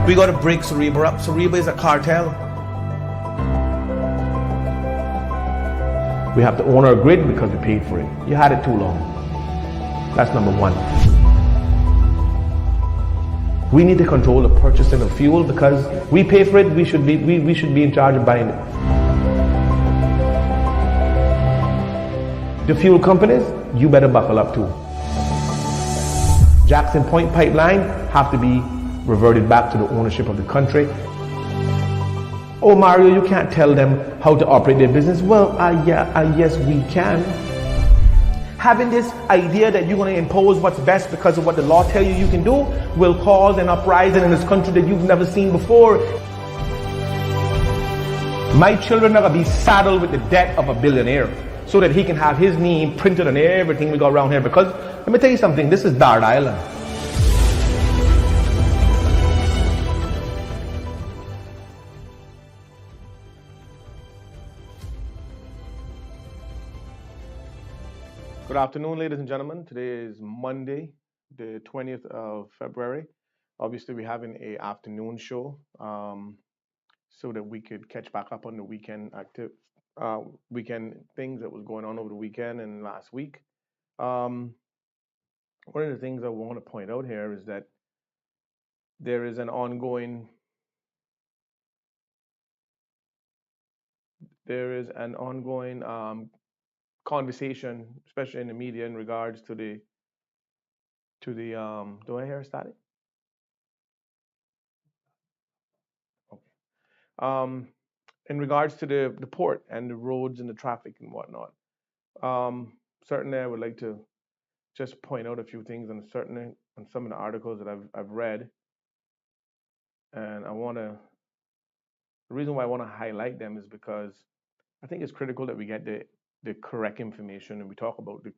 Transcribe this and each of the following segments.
We got to break Cereba up. Cereba is a cartel. We have to own our grid because we paid for it. You had it too long. That's number one. We need to control the purchasing of fuel because we pay for it. We should be in charge of buying it. The fuel companies, you better buckle up too. Jackson Point pipeline have to be reverted back to the ownership of the country. Oh, Mario, you can't tell them how to operate their business. Well, yes, we can. Having this idea that you're going to impose what's best because of what the law tells you can do will cause an uprising in this country that you've never seen before. My children are going to be saddled with the debt of a billionaire so that he can have his name printed on everything we got around here. Because, let me tell you something, this is Dart Island. Good afternoon, ladies and gentlemen. Today is Monday, the 20th of February. Obviously, we're having an afternoon show so that we could catch back up on the weekend things that was going on over the weekend and last week. One of the things I want to point out here is that there is an ongoing conversation, especially in the media, in regards to the do I hear static? Okay. In regards to the port and the roads and the traffic and whatnot. Certainly, I would like to just point out a few things on some of the articles that I've read, and the reason why I want to highlight them is because I think it's critical that we get the correct information and we talk about the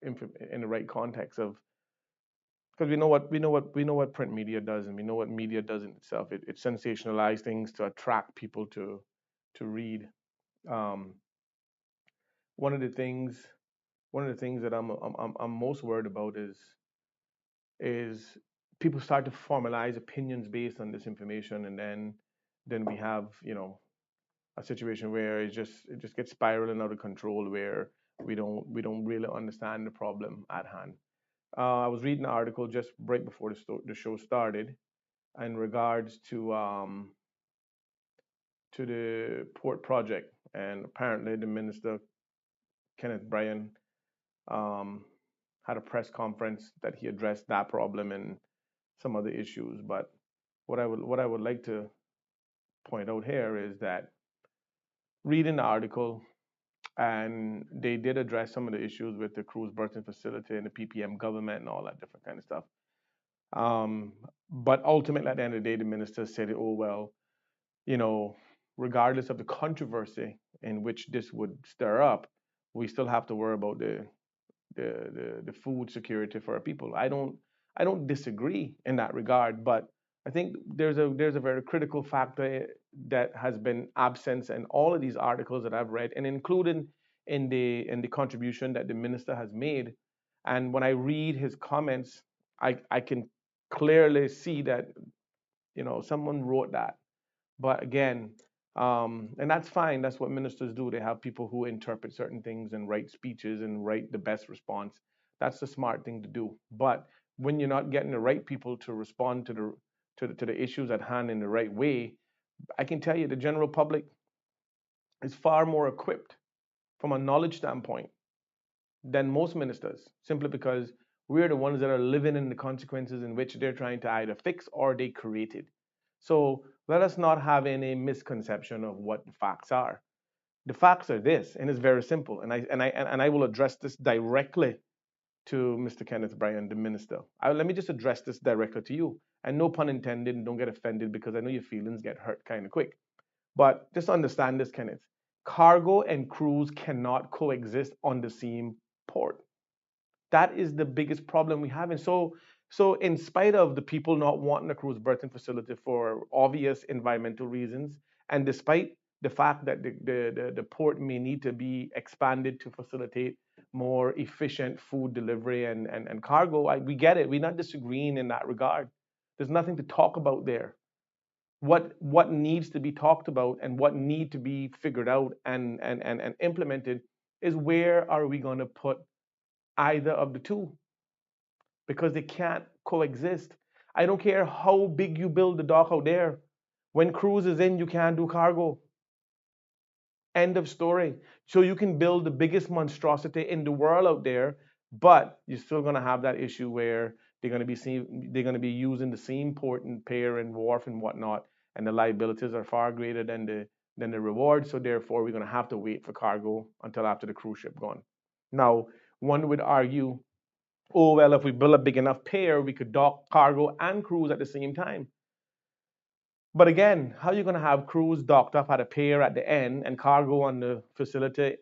in the right context of, because we know what print media does, and we know what media does in itself. It sensationalizes things to attract people to read. One of the things that I'm most worried about is people start to formalize opinions based on this information, and then we have a situation where it just gets spiraling out of control, where we don't really understand the problem at hand. I was reading an article just right before the show started in regards to the port project, and apparently the minister Kenneth Bryan had a press conference that he addressed that problem and some other issues. But what I would like to point out here is that reading the article, and they did address some of the issues with the cruise berthing facility and the PPM government and all that different kind of stuff. But ultimately, at the end of the day, the minister said, "Oh well, regardless of the controversy in which this would stir up, we still have to worry about the food security for our people." I don't disagree in that regard, but I think there's a very critical factor that has been absent in all of these articles that I've read, and including in the contribution that the minister has made. And when I read his comments, I can clearly see that someone wrote that. But again, and that's fine. That's what ministers do. They have people who interpret certain things and write speeches and write the best response. That's the smart thing to do. But when you're not getting the right people to respond to the issues at hand in the right way, I can tell you the general public is far more equipped from a knowledge standpoint than most ministers, simply because we're the ones that are living in the consequences in which they're trying to either fix or they created. So let us not have any misconception of what the facts are. The facts are this, and it's very simple. And I will address this directly to Mr. Kenneth Bryan, the minister. Let me just address this directly to you. And no pun intended, and don't get offended, because I know your feelings get hurt kind of quick. But just understand this, Kenneth. Cargo and cruise cannot coexist on the same port. That is the biggest problem we have. And so in spite of the people not wanting a cruise berthing facility for obvious environmental reasons, and despite the fact that the port may need to be expanded to facilitate more efficient food delivery and cargo, we get it. We're not disagreeing in that regard. There's nothing to talk about there. What needs to be talked about and what need to be figured out and implemented is where are we going to put either of the two, because they can't coexist. I don't care how big you build the dock out there. When cruise is in, you can't do cargo. End of story. So you can build the biggest monstrosity in the world out there, but you're still going to have that issue where they're going to be using the same port and pier and wharf and whatnot, and the liabilities are far greater than the reward. So therefore, we're going to have to wait for cargo until after the cruise ship gone. Now, one would argue, oh well, if we build a big enough pier, we could dock cargo and cruise at the same time. But again, how are you going to have crews docked up at a pier at the end and cargo on the facility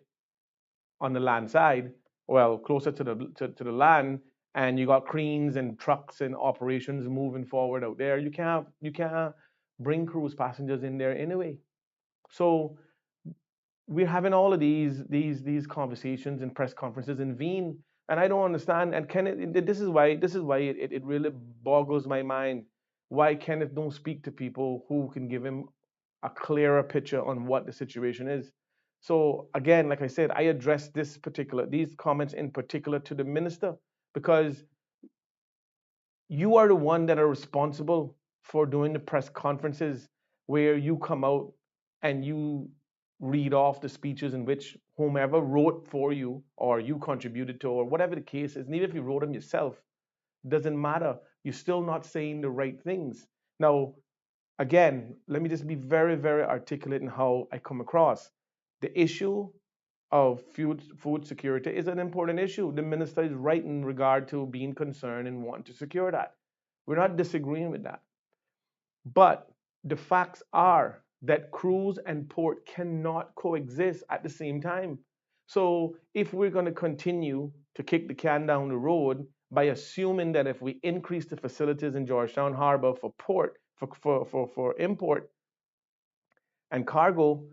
on the land side? Well, closer to the land, and you got cranes and trucks and operations moving forward out there. You can't bring cruise passengers in there anyway. So we're having all of these conversations and press conferences in vain, and I don't understand. And Kenneth, this is why it really boggles my mind why Kenneth don't speak to people who can give him a clearer picture on what the situation is. So again, like I said, I address these comments in particular to the minister, because you are the one that are responsible for doing the press conferences where you come out and you read off the speeches in which whomever wrote for you or you contributed to, or whatever the case is. And even if you wrote them yourself, doesn't matter. You're still not saying the right things. Now, again, let me just be very, very articulate in how I come across. The issue of food security is an important issue. The minister is right in regard to being concerned and wanting to secure that. We're not disagreeing with that. But the facts are that cruise and port cannot coexist at the same time. So if we're going to continue to kick the can down the road by assuming that if we increase the facilities in Georgetown Harbor for port, for import and cargo,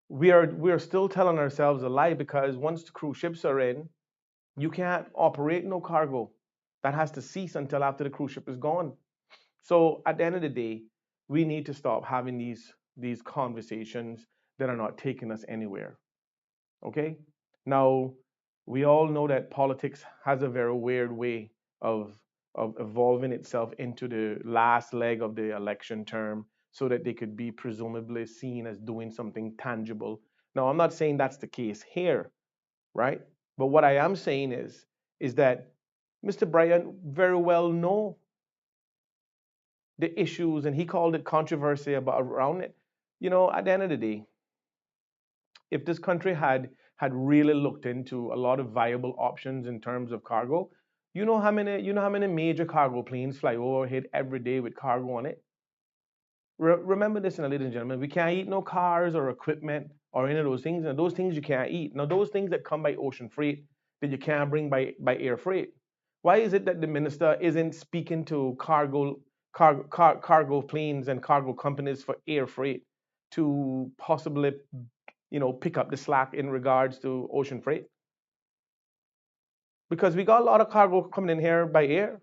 we are still telling ourselves a lie, because once the cruise ships are in, you can't operate no cargo. That has to cease until after the cruise ship is gone. So at the end of the day, we need to stop having these conversations that are not taking us anywhere. Okay? Now, we all know that politics has a very weird way of evolving itself into the last leg of the election term so that they could be presumably seen as doing something tangible. Now, I'm not saying that's the case here, right? But what I am saying is that Mr. Bryant very well know the issues, and he called it controversy about around it. At the end of the day, if this country had really looked into a lot of viable options in terms of cargo, you know how many major cargo planes fly overhead every day with cargo on it. Remember this, ladies and gentlemen, we can't eat no cars or equipment or any of those things, and those things you can't eat. Now, those things that come by ocean freight that you can't bring by air freight. Why is it that the minister isn't speaking to cargo planes and cargo companies for air freight to possibly, pick up the slack in regards to ocean freight? Because we got a lot of cargo coming in here by air.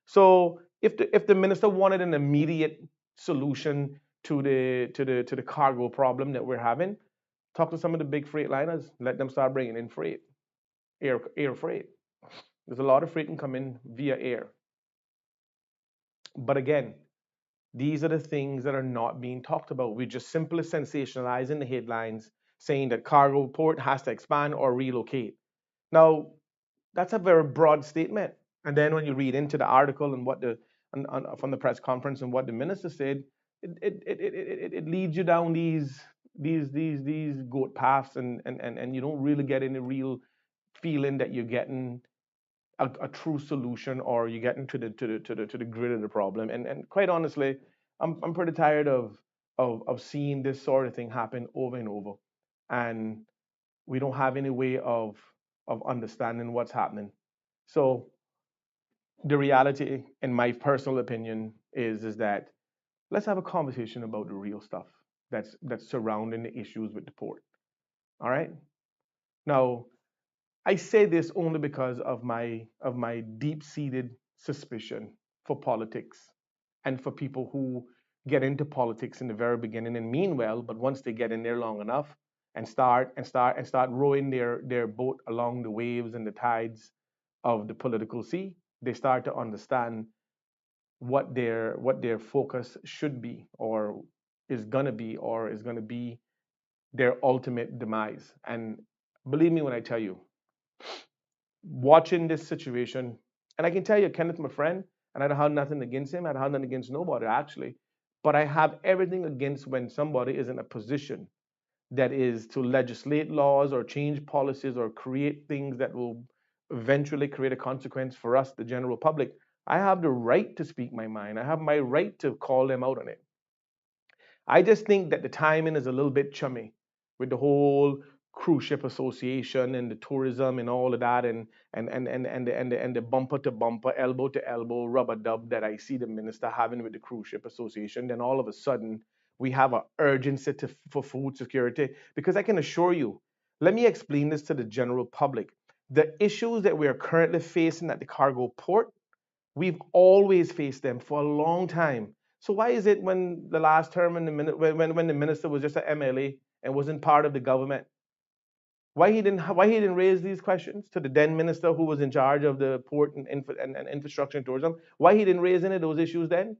So if the minister wanted an immediate solution to the cargo problem that we're having, talk to some of the big freight liners, let them start bringing in freight, air freight. There's a lot of freight can come in via air. But again, these are the things that are not being talked about. We're just simply sensationalizing the headlines, saying that cargo port has to expand or relocate. Now, that's a very broad statement. And then when you read into the article and from the press conference and what the minister said, it leads you down these goat paths, and you don't really get any real feeling that you're getting a true solution, or you get into the grid of the problem. And quite honestly, I'm pretty tired of seeing this sort of thing happen over and over, and we don't have any way of understanding what's happening. So the reality, in my personal opinion, is that let's have a conversation about the real stuff that's surrounding the issues with the port. All right. Now, I say this only because of my deep-seated suspicion for politics and for people who get into politics in the very beginning and mean well, but once they get in there long enough and start rowing their boat along the waves and the tides of the political sea, they start to understand what their focus should be, or is gonna be their ultimate demise. And believe me when I tell you, watching this situation, and I can tell you, Kenneth, my friend, and I don't have nothing against him. I don't have nothing against nobody actually, but I have everything against when somebody is in a position that is to legislate laws or change policies or create things that will eventually create a consequence for us, the general public. I have the right to speak my mind. I have my right to call them out on it. I just think that the timing is a little bit chummy with the whole cruise ship association and the tourism and all of that, and the bumper to bumper, elbow to elbow rubber dub that I see the minister having with the cruise ship association. Then all of a sudden we have an urgency for food security, because I can assure you, let me explain this to the general public. The issues that we are currently facing at the cargo port, we've always faced them for a long time. So why is it when the last term in the when the minister was just an MLA and wasn't part of the government, why he didn't raise these questions to the then minister who was in charge of the port and infrastructure and tourism? Why he didn't raise any of those issues then?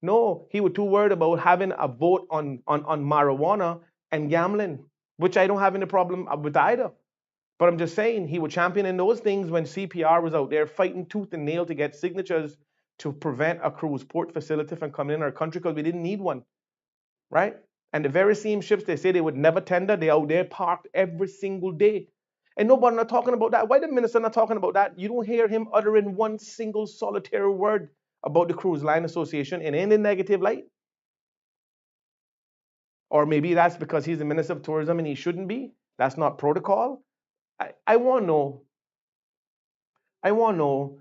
No, he was too worried about having a vote on marijuana and gambling, which I don't have any problem with either. But I'm just saying he was championing those things when CPR was out there fighting tooth and nail to get signatures to prevent a cruise port facility from coming in our country because we didn't need one, right? And the very same ships they say they would never tender, they out there parked every single day. And nobody not talking about that. Why the minister not talking about that? You don't hear him uttering one single solitary word about the Cruise Line Association in any negative light. Or maybe that's because he's the minister of tourism and he shouldn't be. That's not protocol. I want to know. I want to know,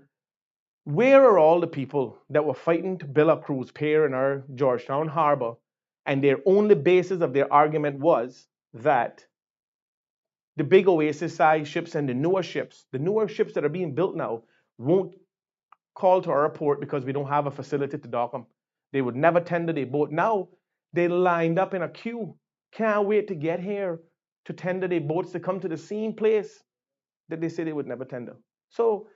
where are all the people that were fighting to build a cruise pier in our Georgetown harbor, and their only basis of their argument was that the big Oasis size ships and the newer ships that are being built now, won't call to our port because we don't have a facility to dock them. They would never tender their boat. Now they lined up in a queue, can't wait to get here to tender their boats to come to the same place that they say they would never tender. So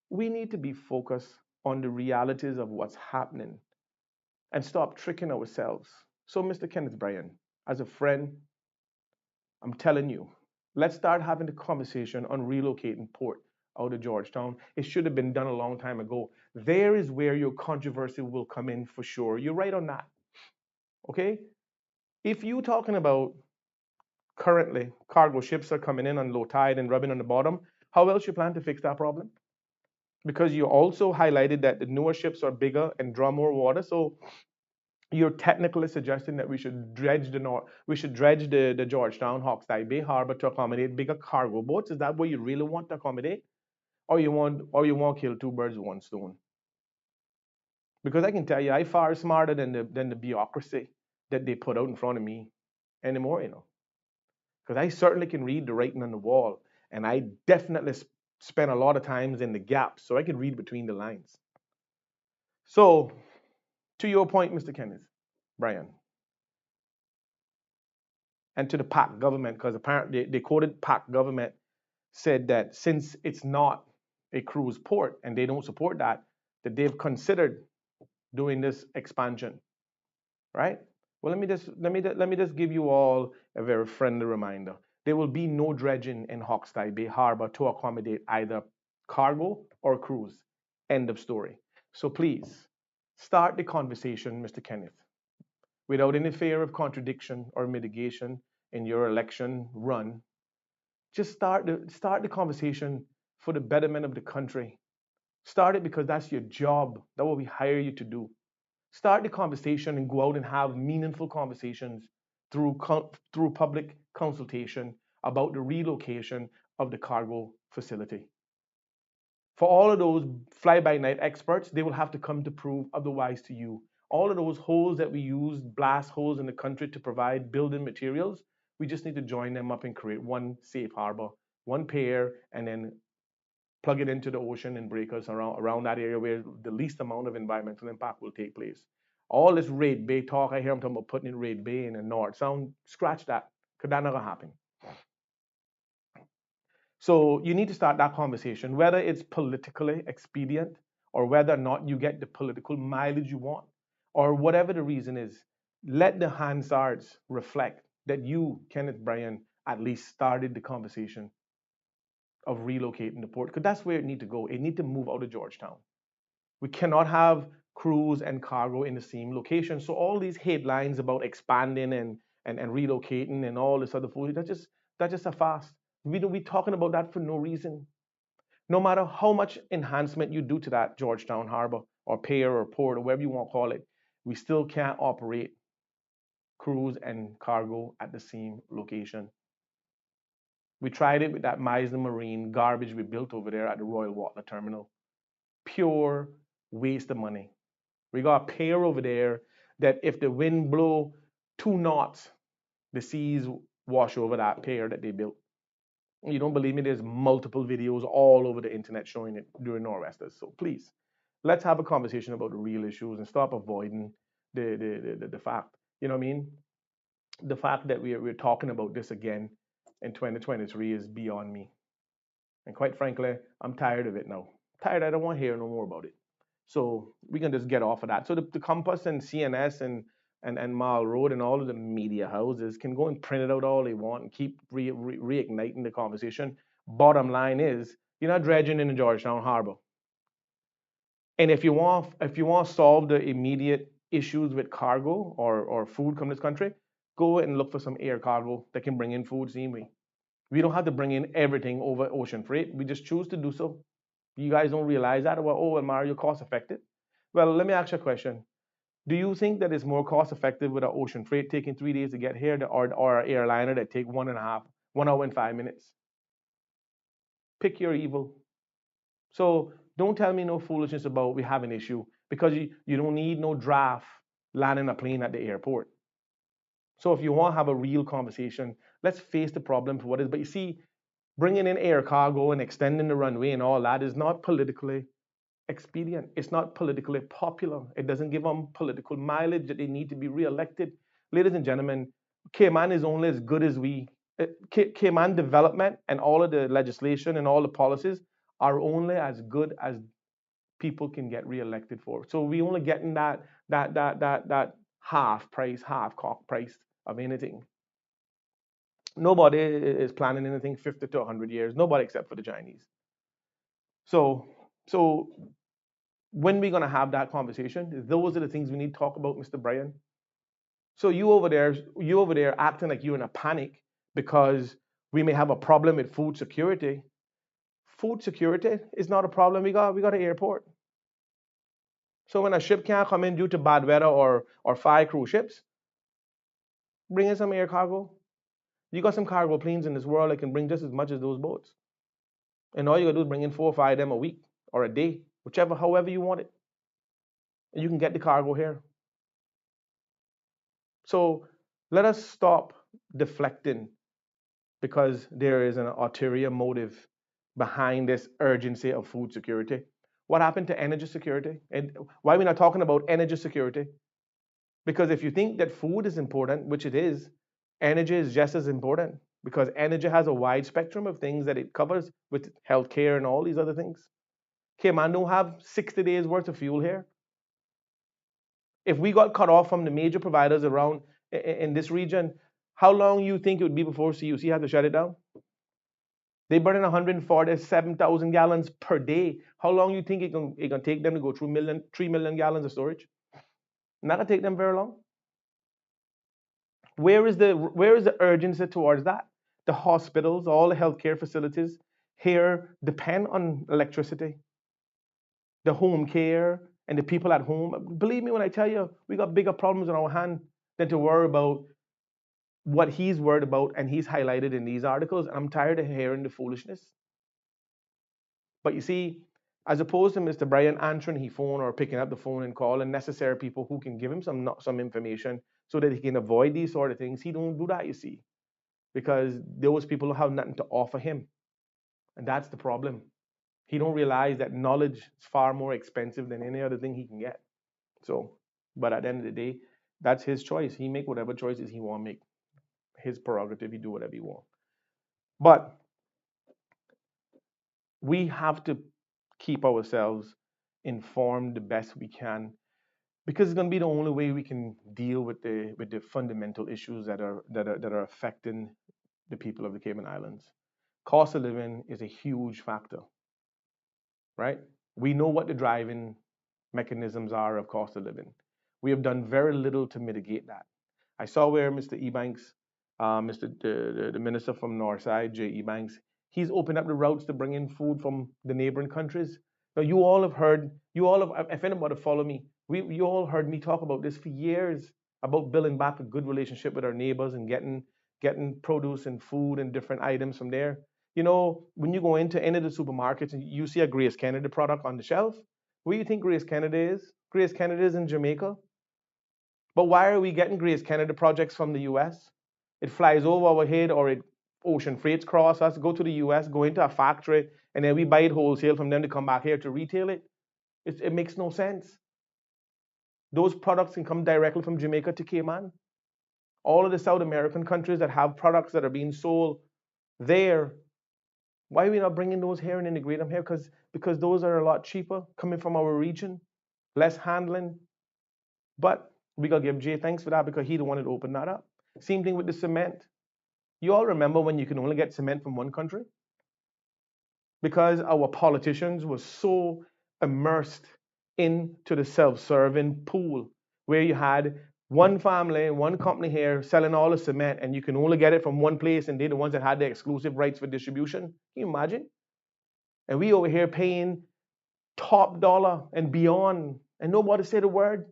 we need to be focused on the realities of what's happening and stop tricking ourselves. So, Mr. Kenneth Bryan, as a friend, I'm telling you, let's start having the conversation on relocating port out of Georgetown. It should have been done a long time ago. There is where your controversy will come in for sure. You're right on that. Okay? If you're talking about currently cargo ships are coming in on low tide and rubbing on the bottom, how else you plan to fix that problem? Because you also highlighted that the newer ships are bigger and draw more water. So you're technically suggesting that we should dredge the Georgetown Hawkesbury Bay Harbor to accommodate bigger cargo boats. Is that what you really want to accommodate? Or you want to kill two birds with one stone? Because I can tell you, I far smarter than the bureaucracy that they put out in front of me anymore, because I certainly can read the writing on the wall, and I definitely spend a lot of times in the gaps, so I can read between the lines. So, to your point, Mr. Kenneth Bryan, and to the PAC government, because apparently they quoted PAC government, said that since it's not a cruise port and they don't support that they've considered doing this expansion, right? Well, let me just give you all a very friendly reminder. There will be no dredging in Hawkesbury Bay Harbor to accommodate either cargo or cruise. End of story. So please start the conversation, Mr. Kenneth, without any fear of contradiction or mitigation in your election run. Just start the conversation for the betterment of the country. Start it because that's your job. That's what we hire you to do. Start the conversation and go out and have meaningful conversations through public consultation about the relocation of the cargo facility. For all of those fly-by-night experts, they will have to come to prove otherwise to you. All of those holes that we use, blast holes in the country to provide building materials, we just need to join them up and create one safe harbor, one pier, and then plug it into the ocean and breakers around that area where the least amount of environmental impact will take place. All this Raid Bay talk, I hear them talking about putting in Raid Bay in the north. Sound, scratch that, because that's not going to happen. So you need to start that conversation, whether it's politically expedient or whether or not you get the political mileage you want, or whatever the reason is. Let the Hansards reflect that you, Kenneth Bryan, at least started the conversation of relocating the port, because that's where it need to go. It need to move out of Georgetown. We cannot have cruise and cargo in the same location. So all these headlines about expanding and relocating and all this other food, that's just a fast. We don't be talking about that for no reason. No matter how much enhancement you do to that Georgetown Harbor or pier or port or whatever you want to call it, we still can't operate cruise and cargo at the same location. We tried it with that Meisner Marine garbage we built over there at the Royal Wattler Terminal. Pure waste of money. We got a pier over there that if the wind blow 2 knots, the seas wash over that pier that they built. You don't believe me? There's multiple videos all over the internet showing it during nor'westers. So please, let's have a conversation about the real issues and stop avoiding the fact. You know what I mean? The fact that we're talking about this again in 2023 is beyond me. And quite frankly, I'm tired of it now. Tired. I don't want to hear no more about it. So we can just get off of that. So the Compass and CNS and Mile Road and all of the media houses can go and print it out all they want and keep reigniting the conversation. Bottom line is, you're not dredging in the Georgetown Harbor. And if you want to solve the immediate issues with cargo or food coming to this country, go and look for some air cargo that can bring in food seamlessly. We don't have to bring in everything over ocean freight. We just choose to do so. You guys don't realize that? Well, oh, and Mario, cost effective. Well, let me ask you a question. Do you think that it's more cost effective with an ocean freight taking 3 days to get here or an airliner that take 1 hour and 5 minutes? Pick your evil. So don't tell me no foolishness about we have an issue, because you don't need no draft landing a plane at the airport. So if you want to have a real conversation, let's face the problem for what it is. But you see, bringing in air cargo and extending the runway and all that is not politically expedient. It's not politically popular. It doesn't give them political mileage that they need to be reelected. Ladies and gentlemen, Cayman is only as good as Cayman development and all of the legislation and all the policies are only as good as people can get reelected for. So we only getting that half price, half cock price of anything. Nobody is planning anything 50 to 100 years. Nobody except for the Chinese. So when we're going to have that conversation, those are the things we need to talk about, Mr. Bryan. So you over there acting like you're in a panic because we may have a problem with food security. Food security is not a problem. We got an airport. So when a ship can't come in due to bad weather or 5 cruise ships, bring in some air cargo. You got some cargo planes in this world that can bring just as much as those boats. And all you gotta do is bring in 4 or 5 of them a week or a day, however you want it. And you can get the cargo here. So let us stop deflecting because there is an ulterior motive behind this urgency of food security. What happened to energy security? And why are we not talking about energy security? Because if you think that food is important, which it is, energy is just as important, because energy has a wide spectrum of things that it covers with healthcare and all these other things. Cayman don't have 60 days worth of fuel here. If we got cut off from the major providers around in this region, how long you think it would be before CUC had to shut it down? They burn in 147,000 gallons per day. How long you think it gonna take them to go through 3 million gallons of storage? Not gonna take them very long. Where is the urgency towards that? The hospitals, all the healthcare facilities here depend on electricity. The home care and the people at home. Believe me when I tell you, we got bigger problems on our hand than to worry about what he's worried about and he's highlighted in these articles. And I'm tired of hearing the foolishness. But you see, as opposed to Mr. Bryan answering his phone or picking up the phone and calling necessary people who can give him some information so that he can avoid these sort of things, he don't do that, you see, because those people have nothing to offer him. And that's the problem. He don't realize that knowledge is far more expensive than any other thing he can get. So But at the end of the day, that's his choice. He make whatever choices he want to make. His prerogative. He do whatever he want. But we have to keep ourselves informed the best we can because it's going to be the only way we can deal with the fundamental issues that are affecting the people of the Cayman Islands. Cost of living is a huge factor, right? We know what the driving mechanisms are of cost of living. We have done very little to mitigate that. I saw where Mr. Ebanks, Mr. The minister from Northside, J. Ebanks, he's opened up the routes to bring in food from the neighboring countries. Now, you all have heard, you all have, if anybody follow me, you all heard me talk about this for years about building back a good relationship with our neighbors and getting produce and food and different items from there. You know, when you go into any of the supermarkets and you see a Grace Kennedy product on the shelf, where do you think Grace Kennedy is? Grace Kennedy is in Jamaica. But why are we getting Grace Kennedy projects from the US? It flies over our head or it ocean freights across us, go to the US, go into a factory, and then we buy it wholesale from them to come back here to retail it. It makes no sense. Those products can come directly from Jamaica to Cayman. All of the South American countries that have products that are being sold there, why are we not bringing those here and integrate them here? Because those are a lot cheaper coming from our region, less handling. But we gotta give Jay thanks for that because he the one that opened that up. Same thing with the cement. You all remember when you can only get cement from one country? Because our politicians were so immersed into the self-serving pool where you had one family, one company here selling all the cement and you can only get it from one place and they're the ones that had the exclusive rights for distribution. Can you imagine? And we over here paying top dollar and beyond and nobody said a word.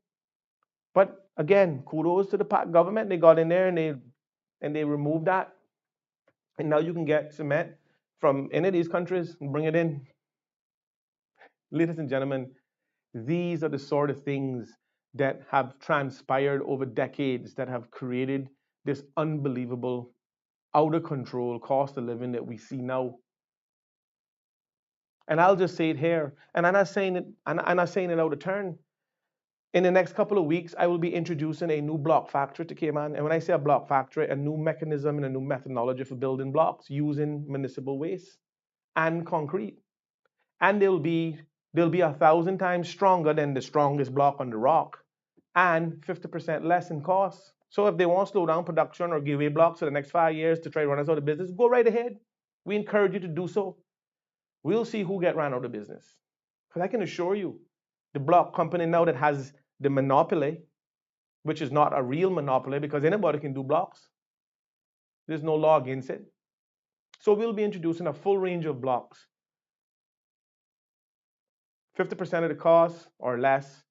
But again, kudos to the government. They got in there and they removed that. And now you can get cement from any of these countries and bring it in. Ladies and gentlemen, these are the sort of things that have transpired over decades that have created this unbelievable, out of control cost of living that we see now. And I'll just say it here, and I'm not saying it, I'm not saying it out of turn. In the next couple of weeks, I will be introducing a new block factory to Cayman. And when I say a block factory, a new mechanism and a new methodology for building blocks using municipal waste and concrete. And they'll be 1,000 times stronger than the strongest block on the rock and 50% less in cost. So if they want to slow down production or give away blocks for the next 5 years to try to run us out of business, go right ahead. We encourage you to do so. We'll see who get run out of business. Because I can assure you, the block company now that has the monopoly, which is not a real monopoly because anybody can do blocks. There's no law against it. So we'll be introducing a full range of blocks. 50% of the cost or less,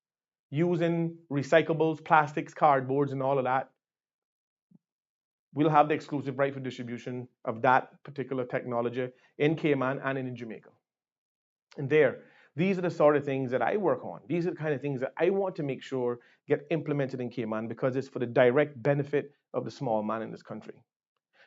using recyclables, plastics, cardboards, and all of that. We'll have the exclusive right for distribution of that particular technology in Cayman and in Jamaica. And these are the sort of things that I work on. These are the kind of things that I want to make sure get implemented in Cayman because it's for the direct benefit of the small man in this country.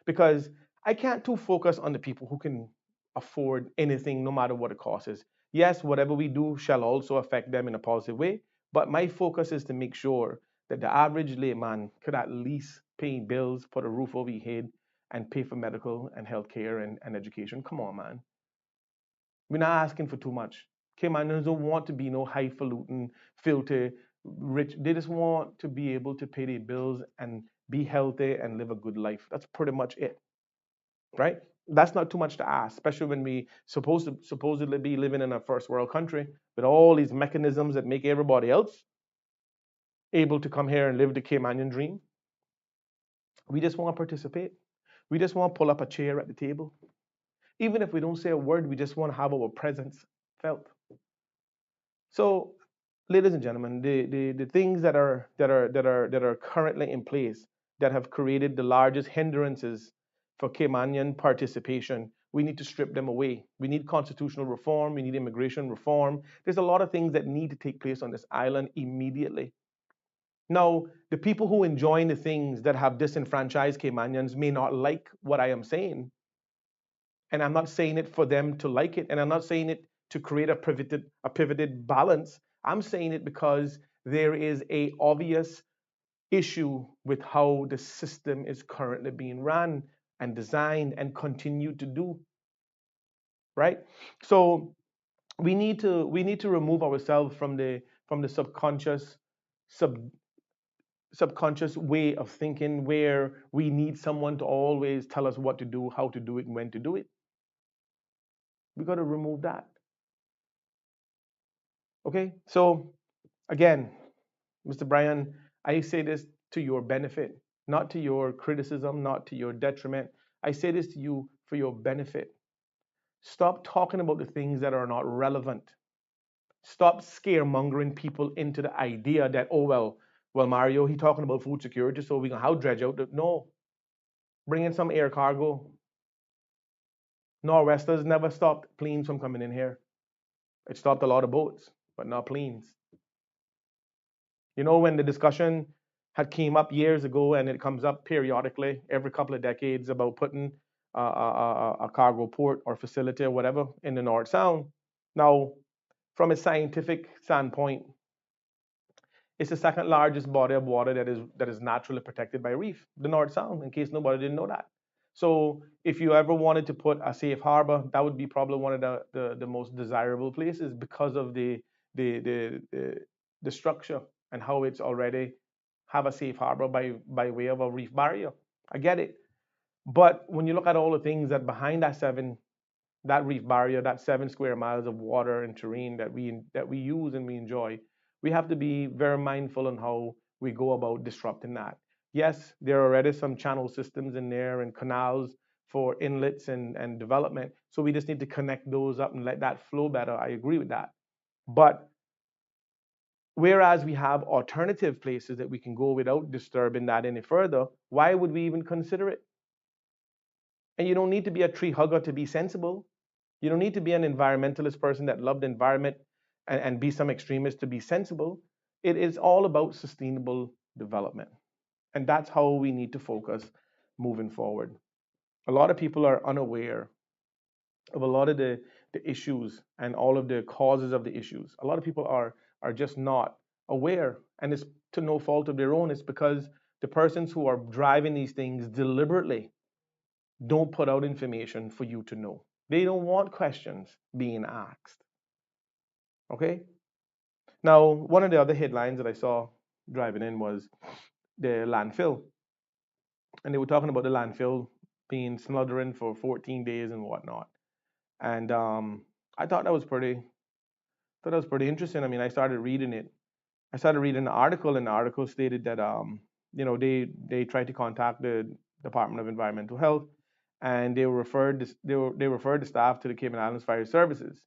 Because I can't too focus on the people who can afford anything no matter what the cost is. Yes, whatever we do shall also affect them in a positive way, but my focus is to make sure that the average layman could at least pay bills, put a roof over his head, and pay for medical and healthcare and education. Come on, man. We're not asking for too much. Caymanians don't want to be no highfalutin, filthy, rich. They just want to be able to pay their bills and be healthy and live a good life. That's pretty much it, right? That's not too much to ask, especially when we supposedly be living in a first world country with all these mechanisms that make everybody else able to come here and live the Caymanian dream. We just want to participate. We just want to pull up a chair at the table. Even if we don't say a word, we just want to have our presence felt. So, ladies and gentlemen, the things that are currently in place that have created the largest hindrances for Caymanian participation, we need to strip them away. We need constitutional reform. We need immigration reform. There's a lot of things that need to take place on this island immediately. Now, the people who enjoy the things that have disenfranchised Caymanians may not like what I am saying. And I'm not saying it for them to like it. And I'm not saying it to create a pivoted balance. I'm saying it because there is a obvious issue with how the system is currently being run and designed and continue to do, right? So we need to remove ourselves from the sub subconscious way of thinking where we need someone to always tell us what to do, how to do it, and when to do it. We got to remove that. Okay? So again, Mr. Brian, I say this to your benefit, not to your criticism, not to your detriment. I say this to you for your benefit. Stop talking about the things that are not relevant. Stop scaremongering people into the idea that, oh, well, Mario, he talking about food security, so we can how dredge out the, no. Bring in some air cargo. Nor'westers never stopped planes from coming in here. It stopped a lot of boats, but not planes. You know, when the discussion had came up years ago, and it comes up periodically every couple of decades about putting a cargo port or facility or whatever in the North Sound. Now, from a scientific standpoint, it's the second largest body of water that is naturally protected by reef, the North Sound. In case nobody didn't know that. So if you ever wanted to put a safe harbor, that would be probably one of the most desirable places because of the the the, the structure and how it's already have a safe harbor by way of a reef barrier. I get it. But when you look at all the things that behind that reef barrier, that 7 square miles of water and terrain that we use and we enjoy, we have to be very mindful on how we go about disrupting that. Yes, there are already some channel systems in there and canals for inlets and development. So we just need to connect those up and let that flow better. I agree with that. But whereas we have alternative places that we can go without disturbing that any further, why would we even consider it? And you don't need to be a tree hugger to be sensible. You don't need to be an environmentalist person that loved the environment and be some extremist to be sensible. It is all about sustainable development. And that's how we need to focus moving forward. A lot of people are unaware of a lot of the issues and all of the causes of the issues. A lot of people are just not aware, and it's to no fault of their own. It's because the persons who are driving these things deliberately don't put out information for you to know. They don't want questions being asked. Okay? Now, one of the other headlines that I saw driving in was the landfill. And they were talking about the landfill being smothering for 14 days and whatnot. And I thought that was pretty interesting. I mean, I started reading it. I started reading the article, and the article stated that they tried to contact the Department of Environmental Health, and they referred the staff to the Cayman Islands Fire Services.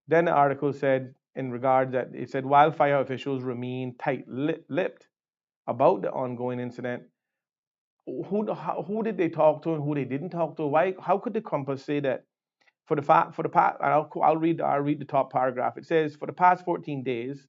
Then the article said, in regard that it said wildfire officials remain tight-lipped about the ongoing incident. Who did they talk to and who they didn't talk to? Why? How could the Compass say that for the past? I'll read the top paragraph. It says for the past 14 days,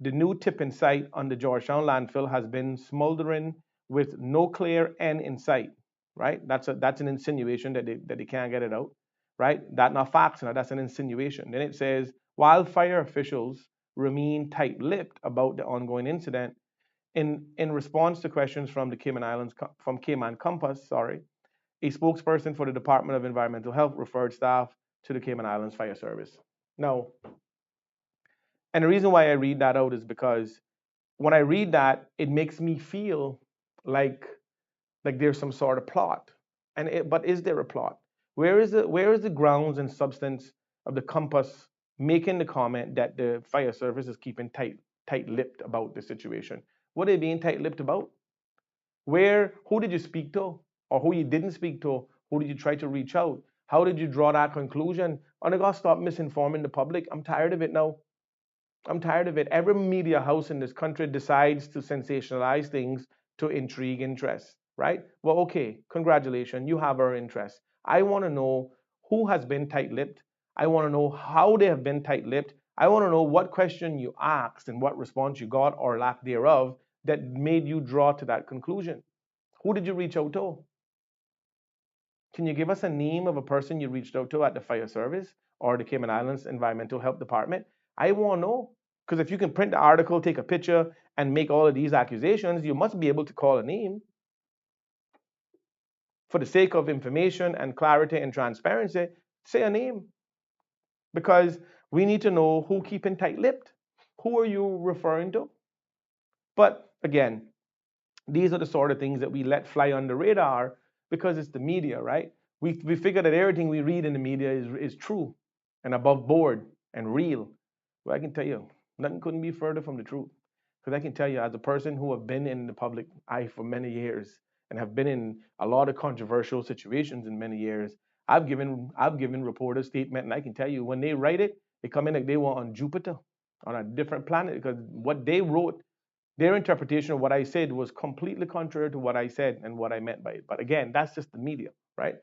the new tipping site on the Georgetown landfill has been smoldering with no clear end in sight. Right? That's an insinuation that they can't get it out. Right? That's not facts. Now that's an insinuation. Then it says wildfire officials remain tight-lipped about the ongoing incident. In response to questions from the Cayman Islands from Cayman Compass, sorry, a spokesperson for the Department of Environmental Health referred staff to the Cayman Islands Fire Service. Now, and the reason why I read that out is because when I read that, it makes me feel like there's some sort of plot. But is there a plot? Where is the grounds and substance of the Compass making the comment that the fire service is keeping tight-lipped about the situation? What are they being tight-lipped about? Who did you speak to? Or who you didn't speak to? Who did you try to reach out? How did you draw that conclusion? And I gotta stop misinforming the public. I'm tired of it now. I'm tired of it. Every media house in this country decides to sensationalize things to intrigue interest, right? Well, okay, congratulations, you have our interest. I want to know who has been tight-lipped. I want to know how they have been tight-lipped. I want to know what question you asked and what response you got or lack thereof that made you draw to that conclusion. Who did you reach out to? Can you give us a name of a person you reached out to at the fire service or the Cayman Islands Environmental Health Department? I want to know. Because if you can print the article, take a picture, and make all of these accusations, you must be able to call a name. For the sake of information and clarity and transparency, say a name. Because we need to know who keeping tight-lipped. Who are you referring to? But again, these are the sort of things that we let fly on the radar because it's the media, right? We figure that everything we read in the media is true and above board and real. Well, I can tell you, nothing couldn't be further from the truth. Because I can tell you, as a person who have been in the public eye for many years and have been in a lot of controversial situations in many years, I've given reporters statement, and I can tell you when they write it, they come in like they were on Jupiter, on a different planet, because what they wrote, their interpretation of what I said was completely contrary to what I said and what I meant by it. But again, that's just the media, right?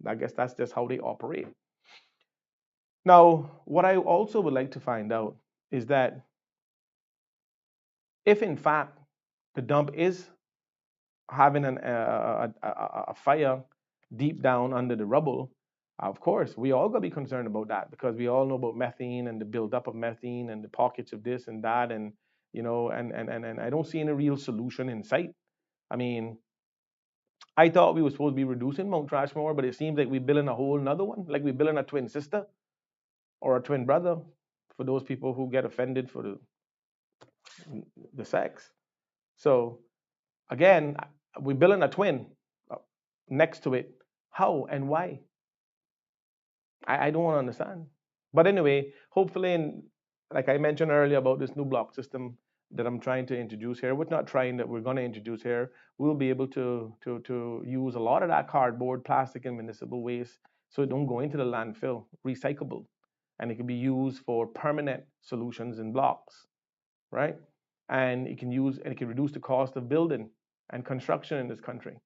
I guess that's just how they operate. Now, what I also would like to find out is that if in fact the dump is having a fire deep down under the rubble, of course, we all got to be concerned about that because we all know about methane and the buildup of methane and the pockets of this and that. And, and I don't see any real solution in sight. I mean, I thought we were supposed to be reducing Mount Trashmore, but it seems like we're building a whole another one, like we're building a twin sister or a twin brother for those people who get offended for the sex. So again, we're building a twin uh, next to it. How and why? I don't want to understand. But anyway, hopefully, like I mentioned earlier about this new block system that I'm trying to introduce here, we're not trying that we're going to introduce here, we'll be able to use a lot of that cardboard, plastic, and municipal waste so it don't go into the landfill, recyclable, and it can be used for permanent solutions in blocks, right? And it can reduce the cost of building and construction in this country.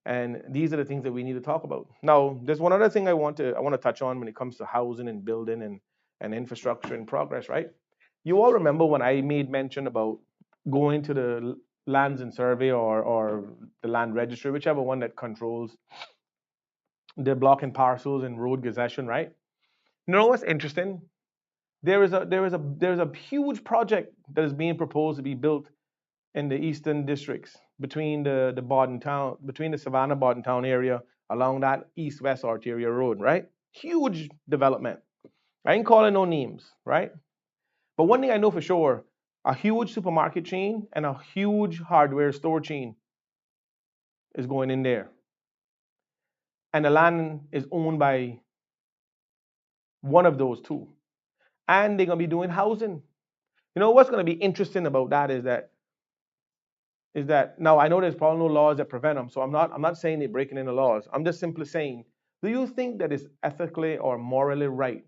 And these are the things that we need to talk about. Now, there's one other thing I want to touch on when it comes to housing and building and infrastructure and progress, right? You all remember when I made mention about going to the lands and survey or the land registry, whichever one that controls the block and parcels and road gazettation, right? You know what's interesting? There is a huge project that is being proposed to be built in the eastern districts between the Borden town, between the Savannah Borden town area along that east-west arterial road, right? Huge development. I ain't calling no names, right? But one thing I know for sure, a huge supermarket chain and a huge hardware store chain is going in there. And the land is owned by one of those two. And they're gonna be doing housing. You know what's gonna be interesting about that is that now I know there's probably no laws that prevent them, so I'm not saying they're breaking any laws. I'm just simply saying, do you think that it's ethically or morally right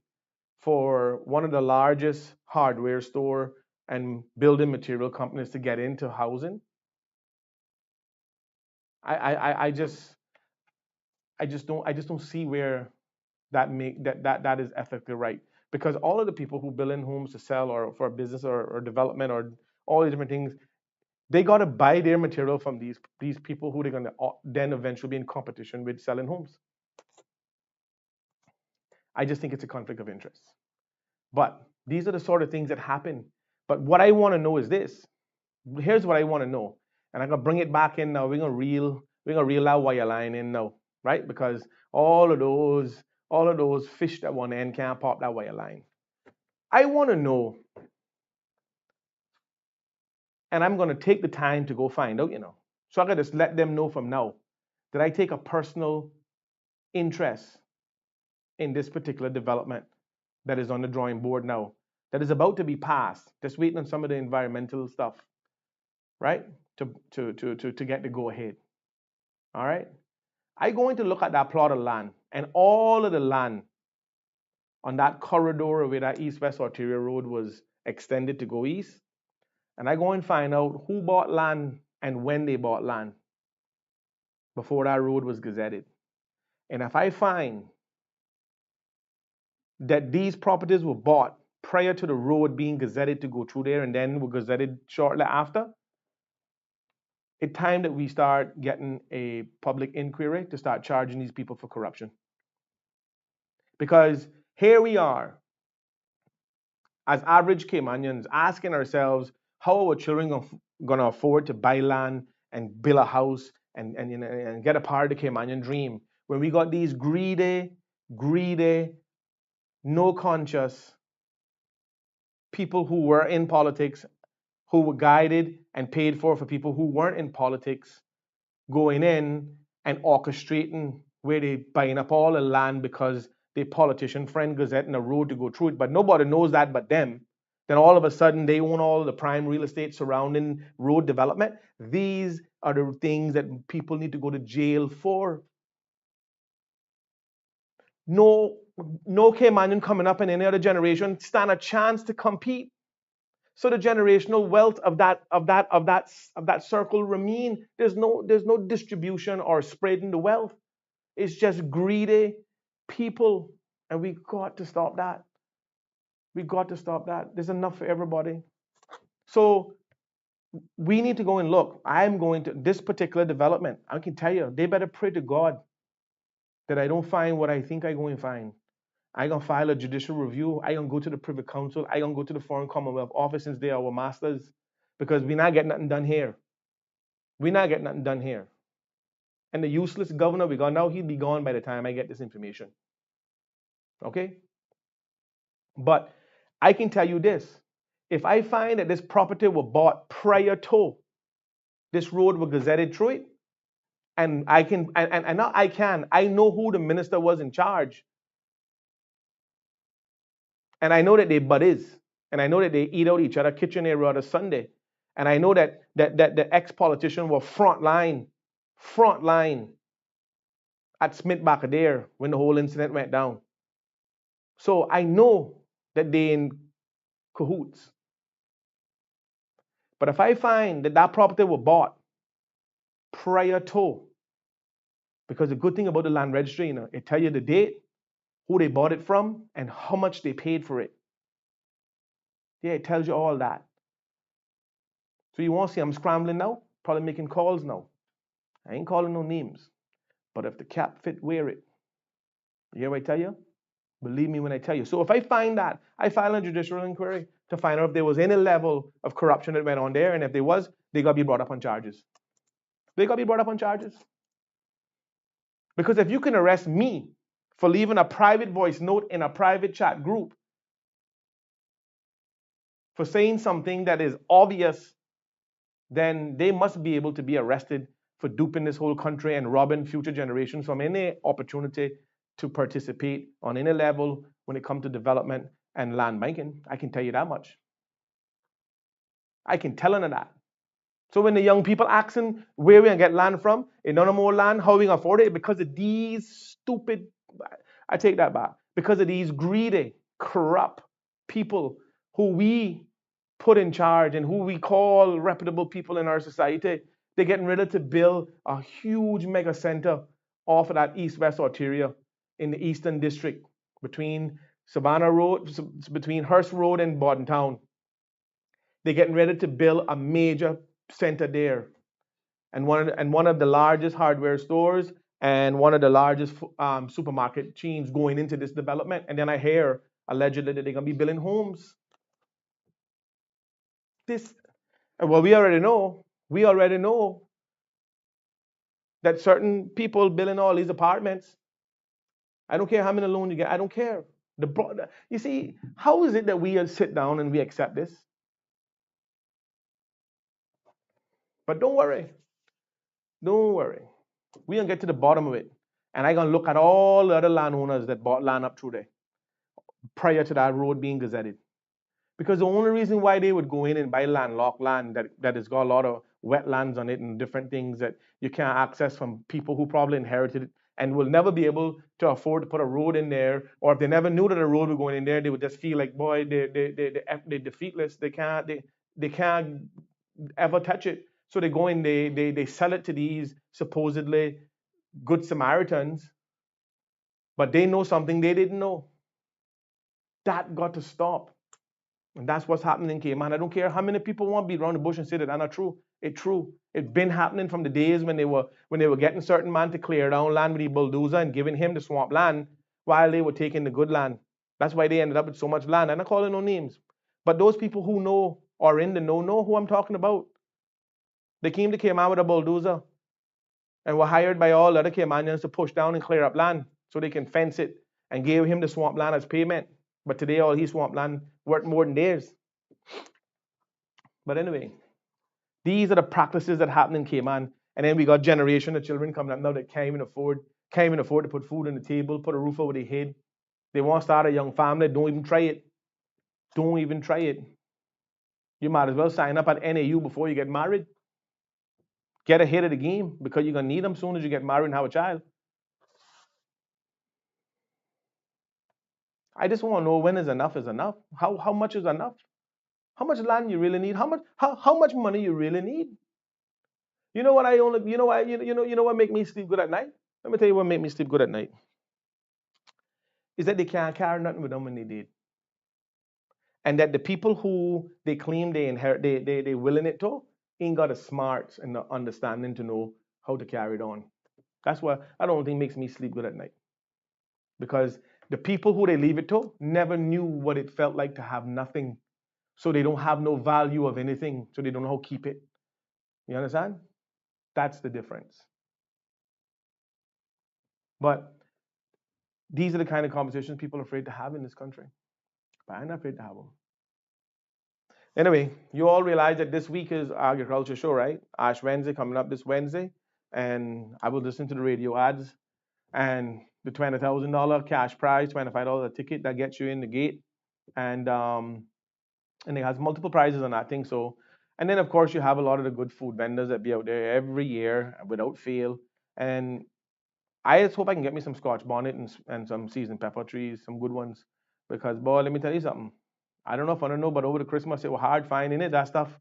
for one of the largest hardware store and building material companies to get into housing? I just don't see where that is ethically right, because all of the people who build in homes to sell or for business or development or all these different things, they got to buy their material from these people who they're going to then eventually be in competition with selling homes. I just think it's a conflict of interest. But these are the sort of things that happen. But what I want to know is this. Here's what I want to know. And I'm gonna bring it back in now. We're gonna reel that wire line in now, right? Because all of those fish that one end can't pop that wire line. I want to know, and I'm gonna take the time to go find out. So I gotta just let them know from now that I take a personal interest in this particular development that is on the drawing board now, that is about to be passed. Just waiting on some of the environmental stuff, right? To get the go ahead. All right. I'm going to look at that plot of land and all of the land on that corridor where that east-west arterial road was extended to go east. And I go and find out who bought land and when they bought land before that road was gazetted. And if I find that these properties were bought prior to the road being gazetted to go through there and then were gazetted shortly after, it's time that we start getting a public inquiry to start charging these people for corruption. Because here we are, as average Caymanians, asking ourselves how our children going to afford to buy land and build a house and, you know, and get a part of the Caymanian dream when we got these greedy, no conscious people who were in politics, who were guided and paid for people who weren't in politics, going in and orchestrating where they buying up all the land because they politician friend Gazette and a road to go through it, but nobody knows that but them. Then all of a sudden they own all the prime real estate surrounding road development. These are the things that people need to go to jail for. No, no Caymanian coming up in any other generation stand a chance to compete. So the generational wealth of that circle remain. There's no distribution or spreading the wealth. It's just greedy people, and we got to stop that. We got to stop that. There's enough for everybody. So we need to go and look. I'm going to this particular development. I can tell you, they better pray to God that I don't find what I think I'm going to find. I gonna file a judicial review. I gonna go to the Privy Council. I gonna go to the Foreign Commonwealth Office since they are our masters, because we not getting nothing done here. We not getting nothing done here. And the useless governor we got now, he'd be gone by the time I get this information. Okay? But I can tell you this. If I find that this property was bought prior to this road was gazetted through it, and I can, and now I know who the minister was in charge. And I know that they buddies. And I know that they eat out each other kitchen every other Sunday. And I know that the ex-politician were front line at Smith back there when the whole incident went down. So I know that they in cahoots. But if I find that that property was bought prior to, because the good thing about the land registry, you know, it tell you the date, who they bought it from, and how much they paid for it. Yeah, it tells you all that. So you want to see I'm scrambling now? Probably making calls now. I ain't calling no names. But if the cap fit, wear it. You hear what I tell you? Believe me when I tell you. So if I find that, I file a judicial inquiry to find out if there was any level of corruption that went on there. And if there was, they got to be brought up on charges. They got to be brought up on charges. Because if you can arrest me for leaving a private voice note in a private chat group for saying something that is obvious, then they must be able to be arrested for duping this whole country and robbing future generations from any opportunity to participate on any level when it comes to development and land banking. I can tell you that much. I can tell them that. So when the young people asking where we gonna get land from, and no more land, how we gonna afford it? Because of these stupid, I take that back, because of these greedy, corrupt people who we put in charge and who we call reputable people in our society. They're getting ready to build a huge mega center off of that east-west arteria in the Eastern District between Savannah Road, between Hearst Road and Bordentown. They're getting ready to build a major center there, and one of the largest hardware stores and one of the largest supermarket chains going into this development. And then I hear allegedly that they're gonna be building homes. Well, we already know that certain people building all these apartments. I don't care how many loans you get. I don't care. You see, how is it that we sit down and we accept this? But don't worry. We're gonna get to the bottom of it. And I'm gonna look at all the other landowners that bought land up through there prior to that road being gazetted. Because the only reason why they would go in and buy landlocked land that has got a lot of wetlands on it and different things that you can't access from people who probably inherited it and will never be able to afford to put a road in there, or if they never knew that a road was going in there, they would just feel like, boy, they're defeatless. They can't ever touch it. So they go in, they sell it to these supposedly good Samaritans, but they know something they didn't know. That got to stop. And that's what's happening in Cayman. I don't care how many people want to be around the bush and say that that's not true. It's true. It's been happening from the days when they were getting certain man to clear down land with the bulldozer and giving him the swamp land while they were taking the good land. That's why they ended up with so much land. I'm not calling no names. But those people who know or in the know who I'm talking about. They came to Cayman with a bulldozer and were hired by all other Caymanians to push down and clear up land so they can fence it and gave him the swamp land as payment. But today all his swamp land worth more than theirs. But anyway, these are the practices that happen in Cayman. And then we got generation of children coming up now that can't even afford to put food on the table, put a roof over their head. They want to start a young family. Don't even try it. Don't even try it. You might as well sign up at NAU before you get married. Get ahead of the game because you're gonna need them soon as you get married and have a child. I just want to know when is enough is enough. How much is enough? How much land you really need? How much money you really need? You know what I only you know what make me sleep good at night? Let me tell you what make me sleep good at night. Is that they can't carry nothing with them when they did. And that the people who they claim they inherit they willing it to ain't got the smarts and the understanding to know how to carry it on. That's what I don't think makes me sleep good at night. Because the people who they leave it to never knew what it felt like to have nothing. So they don't have no value of anything. So they don't know how to keep it. You understand? That's the difference. But these are the kind of conversations people are afraid to have in this country. But I'm not afraid to have them. Anyway, you all realize that this week is agriculture show, right? Ash Wednesday coming up this Wednesday. And I will listen to the radio ads. And the $20,000 cash prize, $25 a ticket that gets you in the gate. And it has multiple prizes on that thing. So, and then of course you have a lot of the good food vendors that be out there every year without fail. And I just hope I can get me some Scotch bonnet and some seasoned pepper trees, some good ones. Because boy, let me tell you something. I don't know if I don't know, but over the Christmas it was hard finding it. That stuff.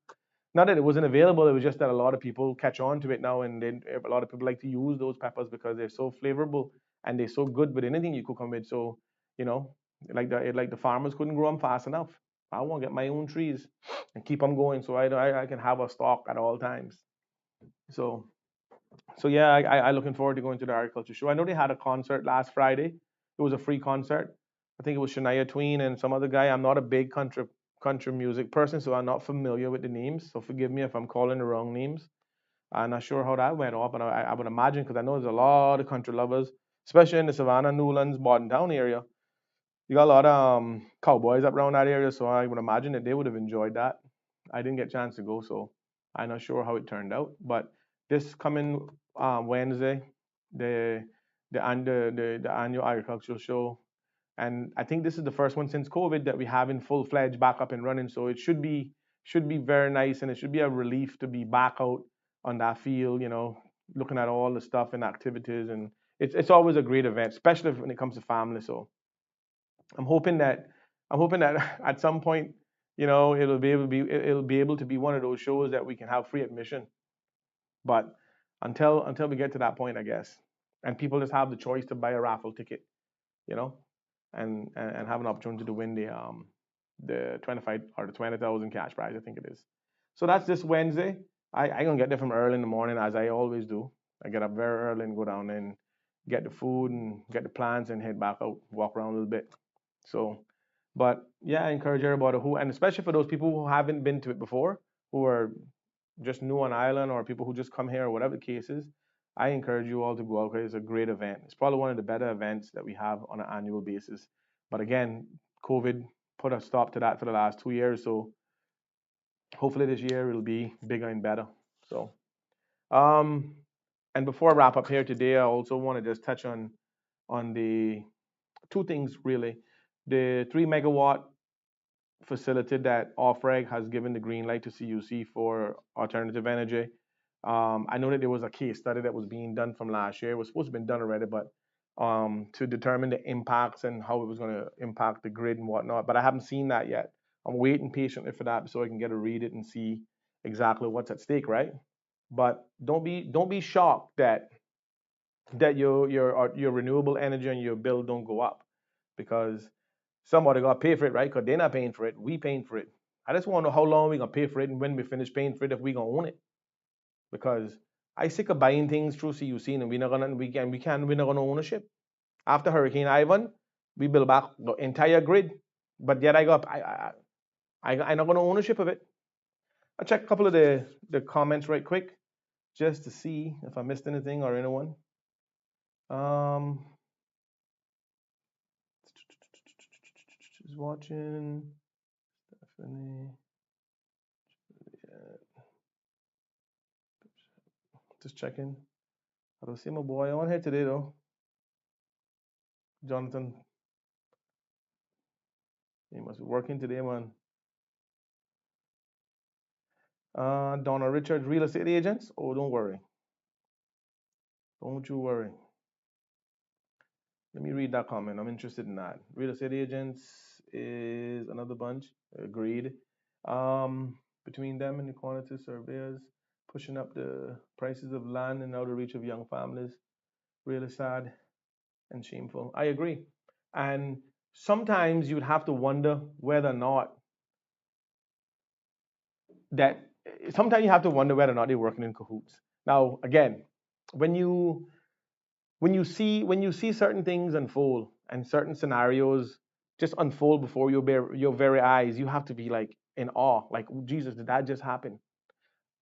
Not that it wasn't available, it was just that a lot of people catch on to it now, and then a lot of people like to use those peppers because they're so flavorful and they're so good with anything you cook them with. So, you know, like the farmers couldn't grow them fast enough. I want to get my own trees and keep them going so I can have a stock at all times. So yeah, I looking forward to going to the agriculture show. I know they had a concert last Friday. It was a free concert. I think it was Shania Twain and some other guy. I'm not a big country music person, so I'm not familiar with the names. So forgive me if I'm calling the wrong names. I'm not sure how that went off, but I would imagine because I know there's a lot of country lovers, especially in the Savannah, Newlands, Bordentown area. You got a lot of cowboys up around that area, so I would imagine that they would have enjoyed that. I didn't get a chance to go, so I'm not sure how it turned out. But this coming Wednesday, the the annual agricultural show, and I think this is the first one since COVID that we have in full fledged back up and running. So it should be very nice, and it should be a relief to be back out on that field. Looking at all the stuff and activities, and it's always a great event, especially when it comes to family. So I'm hoping that at some point, it'll be able to be one of those shows that we can have free admission. But until we get to that point, I guess, and people just have the choice to buy a raffle ticket, you know, and have an opportunity to win the 25 or the 20,000 cash prize, I think it is. So that's this Wednesday. I gonna get there from early in the morning as I always do. I get up very early and go down and get the food and get the plants and head back out, walk around a little bit. So, but yeah, I encourage everybody who, and especially for those people who haven't been to it before, who are just new on island or people who just come here or whatever the case is, I encourage you all to go out because it's a great event. It's probably one of the better events that we have on an annual basis. But again, COVID put a stop to that for the last 2 years. So hopefully this year it'll be bigger and better. So, um, and before I wrap up here today, I also want to just touch on the two things really. The 3 megawatt facility that OFREG has given the green light to CUC for alternative energy. I know that there was a case study that was being done from last year. It was supposed to have been done already, but to determine the impacts and how it was going to impact the grid and whatnot. But I haven't seen that yet. I'm waiting patiently for that so I can get to read it and see exactly what's at stake, right? But don't be shocked that your renewable energy and your bill don't go up because somebody got to pay for it, right? Because they're not paying for it. We paying for it. I just want to know how long we going to pay for it and when we finish paying for it if we going to own it. Because I sick of buying things through CUC and we're not gonna ownership. After Hurricane Ivan, we built back the entire grid. But yet I'm not going to ownership of it. I'll check a couple of the comments right quick just to see if I missed anything or anyone. Um, is watching. Stephanie. Yeah, just checking. I don't see my boy on here today though. Jonathan, he must be working today, man. Donna Richard, real estate agents. Oh, don't worry. Don't you worry. Let me read that comment. I'm interested in that. Real estate agents is another bunch. Agreed. Between them and the quantitative surveyors, pushing up the prices of land and out of reach of young families. Really sad and shameful. I agree. And sometimes you'd have to wonder whether or not that sometimes you have to wonder whether or not they're working in cahoots. Now, again, when you when you see certain things unfold and certain scenarios just unfold before your very eyes, you have to be like in awe, like Jesus, did that just happen?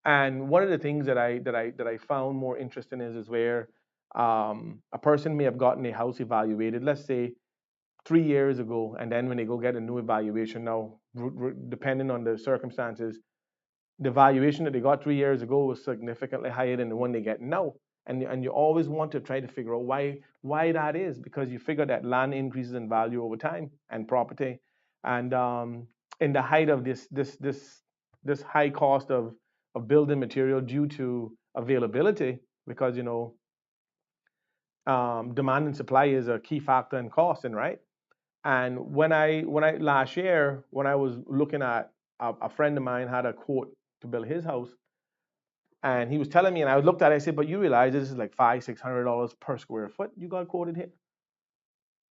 And one of the things that I found more interesting is where a person may have gotten a house evaluated, let's say 3 years ago, and then when they go get a new evaluation now, depending on the circumstances, the valuation that they got 3 years ago was significantly higher than the one they get now. And you always want to try to figure out why that is, because you figure that land increases in value over time and property, and in the height of this high cost of building material due to availability, because demand and supply is a key factor in costing, right? And when I last year when I was looking at a friend of mine had a quote to build his house, and he was telling me, and I looked at it, I said, but you realize this is like $500-600 per square foot you got quoted here?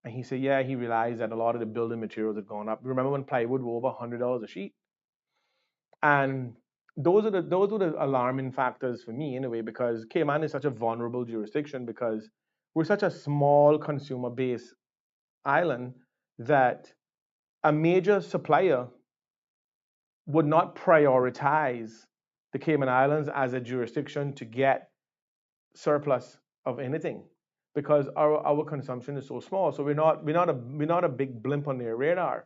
And he said, yeah, he realized that a lot of the building materials had gone up. Remember when plywood were over $100 a sheet? And those were the alarming factors for me in a way, because Cayman is such a vulnerable jurisdiction, because we're such a small consumer base island that a major supplier would not prioritize the Cayman Islands as a jurisdiction to get surplus of anything, because our consumption is so small. So we're not a big blimp on their radar.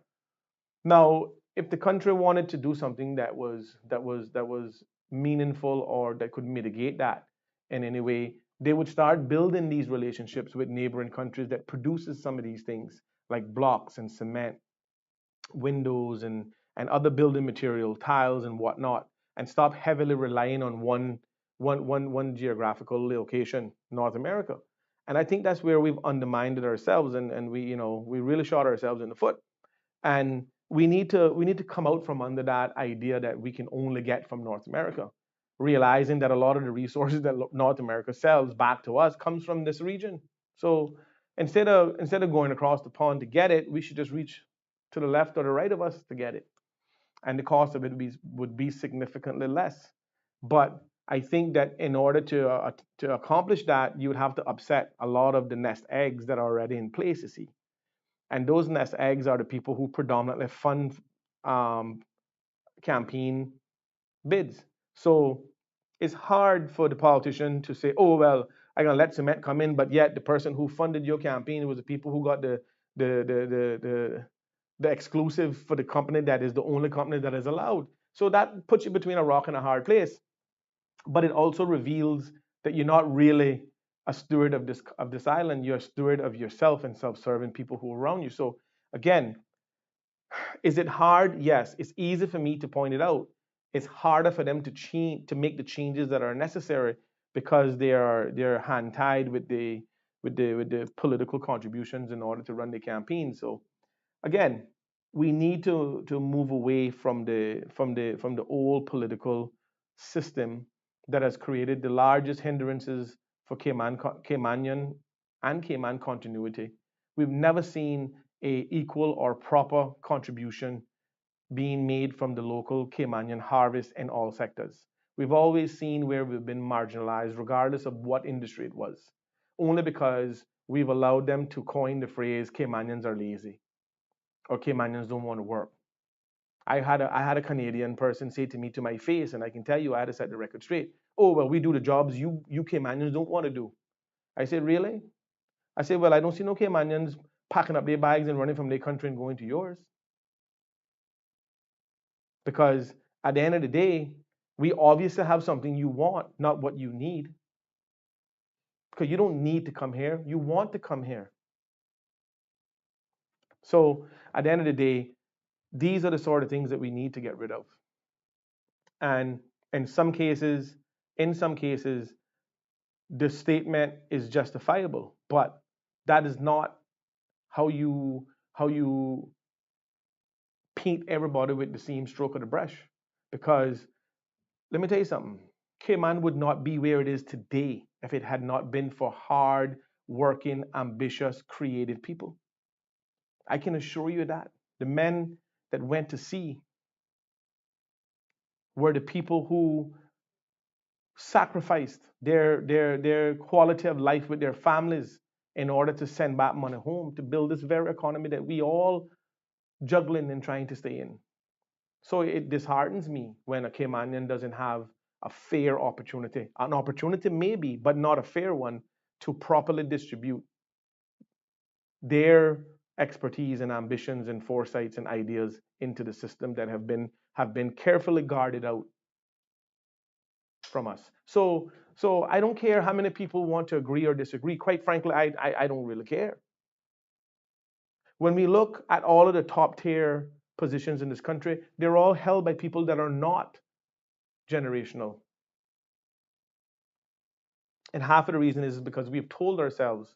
Now, if the country wanted to do something that was meaningful, or that could mitigate that in any way, they would start building these relationships with neighboring countries that produces some of these things like blocks and cement, windows, and other building material, tiles and whatnot, and stop heavily relying on one geographical location, North America. And I think that's where we've undermined it ourselves, and we really shot ourselves in the foot. And we need to come out from under that idea that we can only get from North America, realizing that a lot of the resources that North America sells back to us comes from this region. So instead of going across the pond to get it, we should just reach to the left or the right of us to get it, and the cost of it would be significantly less. But I think that in order to accomplish that, you would have to upset a lot of the nest eggs that are already in place. You see, and those nest eggs are the people who predominantly fund um, campaign bids. So it's hard for the politician to say, "Oh well, I'm gonna let cement come in," but yet the person who funded your campaign was the people who got the exclusive for the company that is the only company that is allowed. So that puts you between a rock and a hard place. But it also reveals that you're not really a steward of this island. You're a steward of yourself and self-serving people who are around you. So again, is it hard? Yes. It's easy for me to point it out. It's harder for them to change, to make the changes that are necessary, because they're hand tied with the political contributions in order to run the campaign. So again, we need to move away from the old political system that has created the largest hindrances for Caymanian and Cayman continuity. We've never seen a equal or proper contribution being made from the local Caymanian harvest in all sectors. We've always seen where we've been marginalized, regardless of what industry it was, only because we've allowed them to coin the phrase Caymanians are lazy, or Caymanians don't want to work. I had a Canadian person say to me to my face, and I can tell you I had to set the record straight. Oh well, we do the jobs you Caymanians don't want to do. I said, really? I said, well, I don't see no Caymanians packing up their bags and running from their country and going to yours. Because at the end of the day, we obviously have something you want, not what you need. Because you don't need to come here, you want to come here. So at the end of the day, these are the sort of things that we need to get rid of. And in some cases, in some cases, the statement is justifiable, but that is not how you paint everybody with the same stroke of the brush. Because let me tell you something, Cayman would not be where it is today if it had not been for hard working, ambitious, creative people. I can assure you that. The men that went to sea were the people who sacrificed their quality of life with their families in order to send back money home to build this very economy that we all juggling and trying to stay in. So it disheartens me when a Caymanian doesn't have a fair opportunity. An opportunity maybe, but not a fair one to properly distribute their expertise and ambitions and foresights and ideas into the system that have been carefully guarded out from us. So I don't care how many people want to agree or disagree. Quite frankly, I don't really care. When we look at all of the top tier positions in this country, they're all held by people that are not generational. And half of the reason is because we've told ourselves,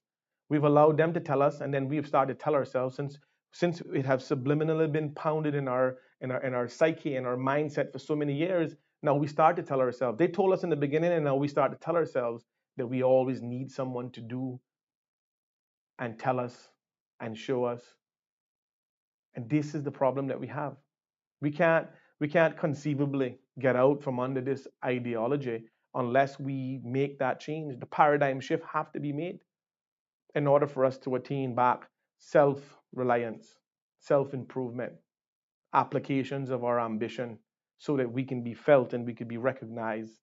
we've allowed them to tell us, and then we've started to tell ourselves since it has subliminally been pounded in our psyche and our mindset for so many years. Now we start to tell ourselves. They told us in the beginning, and now we start to tell ourselves that we always need someone to do and tell us and show us. And this is the problem that we have. We can't we can't conceivably get out from under this ideology unless we make that change. The paradigm shift have to be made in order for us to attain back self-reliance, self-improvement, applications of our ambition so that we can be felt and we can be recognized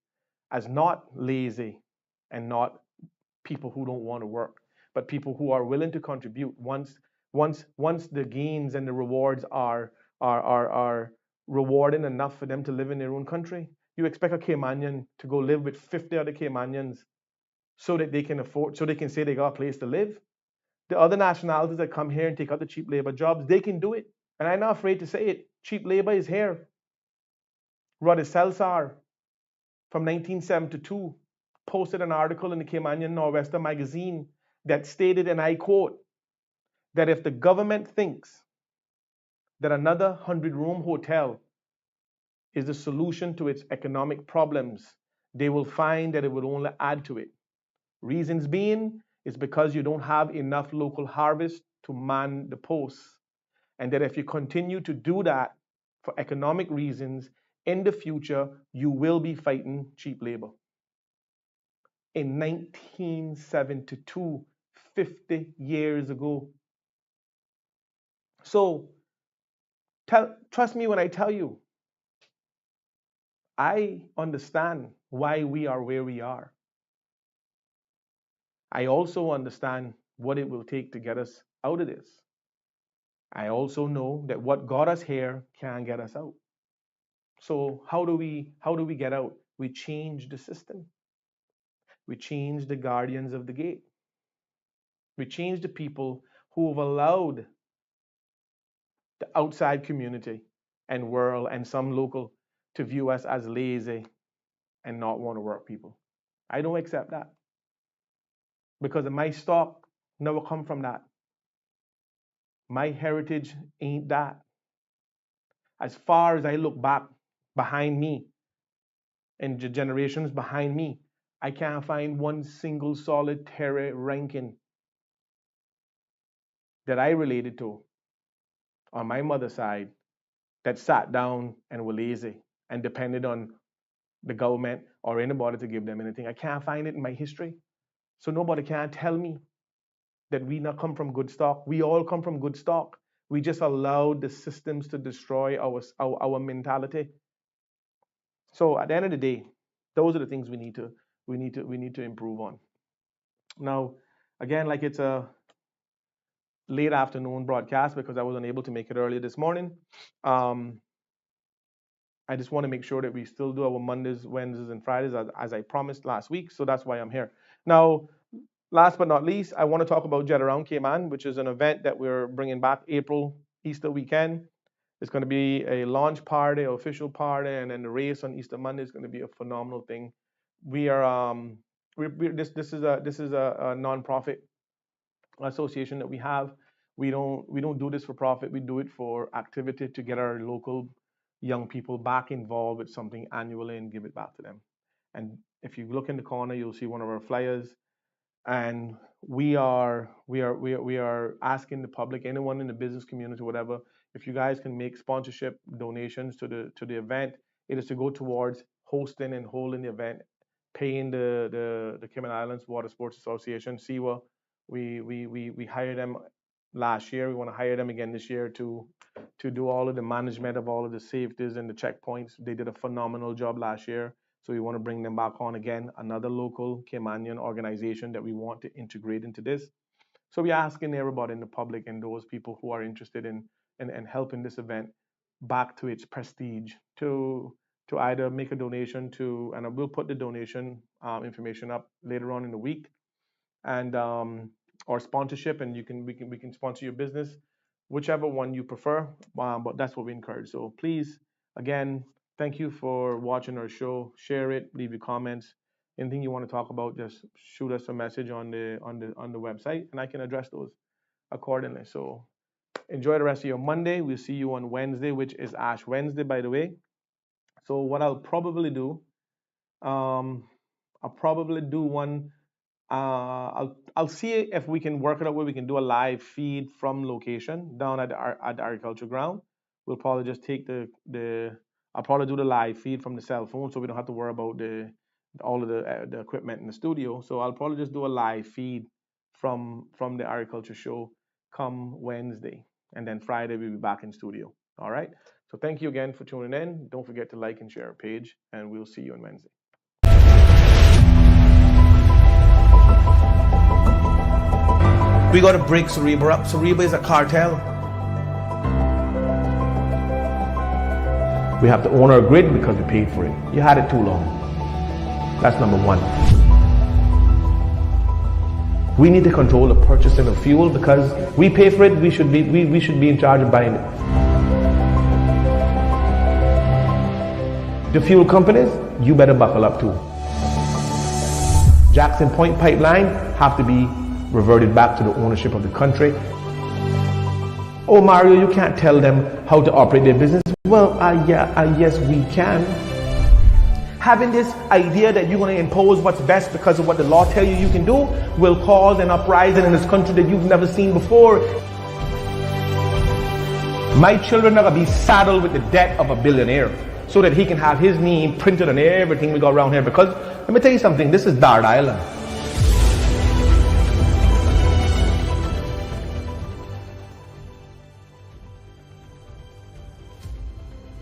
as not lazy and not people who don't want to work, but people who are willing to contribute once the gains and the rewards are rewarding enough for them to live in their own country. You expect a Caymanian to go live with 50 other Caymanians so that they can afford, so they can say they got a place to live. The other nationalities that come here and take out the cheap labor jobs, they can do it. And I'm not afraid to say it. Cheap labor is here. Ruddy Selsar from 1972 posted an article in the Caymanian Nor'Wester magazine that stated, and I quote, that if the government thinks that another 100-room hotel is the solution to its economic problems, they will find that it would only add to it. Reasons being is because you don't have enough local harvest to man the posts. And that if you continue to do that for economic reasons, in the future, you will be fighting cheap labor. In 1972, 50 years ago. So trust me when I tell you, I understand why we are where we are. I also understand what it will take to get us out of this. I also know that what got us here can't get us out. So how do we get out? We change the system. We change the guardians of the gate. We change the people who have allowed the outside community and world and some local to view us as lazy and not want to work people. I don't accept that because my stock never come from that. My heritage ain't that. As far as I look back behind me and the generations behind me, I can't find one single solitary ranking that I related to on my mother's side that sat down and were lazy and depended on the government or anybody to give them anything. I can't find it in my history. So nobody can tell me that we not come from good stock. We all come from good stock. We just allowed the systems to destroy our mentality. So at the end of the day, those are the things we need to improve on. Now, again, like it's a late afternoon broadcast because I was unable to make it earlier this morning. I just want to make sure that we still do our Mondays, Wednesdays, and Fridays as I promised last week. So that's why I'm here. Now, last but not least, I want to talk about Jet Around Cayman, which is an event that we're bringing back April Easter weekend. It's going to be a launch party, official party, and then the race on Easter Monday is going to be a phenomenal thing. We are this is a nonprofit association that we have. We don't do this for profit. We do it for activity to get our local young people back involved with something annually and give it back to them. And if you look in the corner, you'll see one of our flyers. And we are asking the public, anyone in the business community, whatever, if you guys can make sponsorship donations to the event, it is to go towards hosting and holding the event, paying the Cayman Islands Water Sports Association, SEWA. We hired them last year. We want to hire them again this year to do all of the management of all of the safeties and the checkpoints. They did a phenomenal job last year. So we want to bring them back on again, another local Caymanian organization that we want to integrate into this. So we're asking everybody in the public and those people who are interested in helping this event back to its prestige to either make a donation to, and I will put the donation information up later on in the week, and or sponsorship, and we can sponsor your business, whichever one you prefer. But that's what we encourage. So please, again, thank you for watching our show. Share it, leave your comments. Anything you want to talk about, just shoot us a message on the website, and I can address those accordingly. So enjoy the rest of your Monday. We'll see you on Wednesday, which is Ash Wednesday, by the way. So what I'll probably do, I'll probably do one. I'll see if we can work it out where we can do a live feed from location down at the agriculture ground. We'll probably just take I'll probably do the live feed from the cell phone, so we don't have to worry about all of the equipment in the studio. So I'll probably just do a live feed from the agriculture show come Wednesday, and then Friday we'll be back in studio. All right. So thank you again for tuning in. Don't forget to like and share our page, and we'll see you on Wednesday. We got to break Sariba up. Sariba is a cartel. We have to own our grid because we paid for it. You had it too long. That's number one. We need to control the purchasing of fuel because we pay for it. We should be in charge of buying it. The fuel companies, you better buckle up too. Jackson Point pipeline have to be reverted back to the ownership of the country. Oh, Mario, you can't tell them how to operate their business. Well, yes, we can. Having this idea that you're going to impose what's best because of what the law tells you can do will cause an uprising in this country that you've never seen before. My children are going to be saddled with the debt of a billionaire so that he can have his name printed on everything we got around here. Because let me tell you something, this is Dart Island.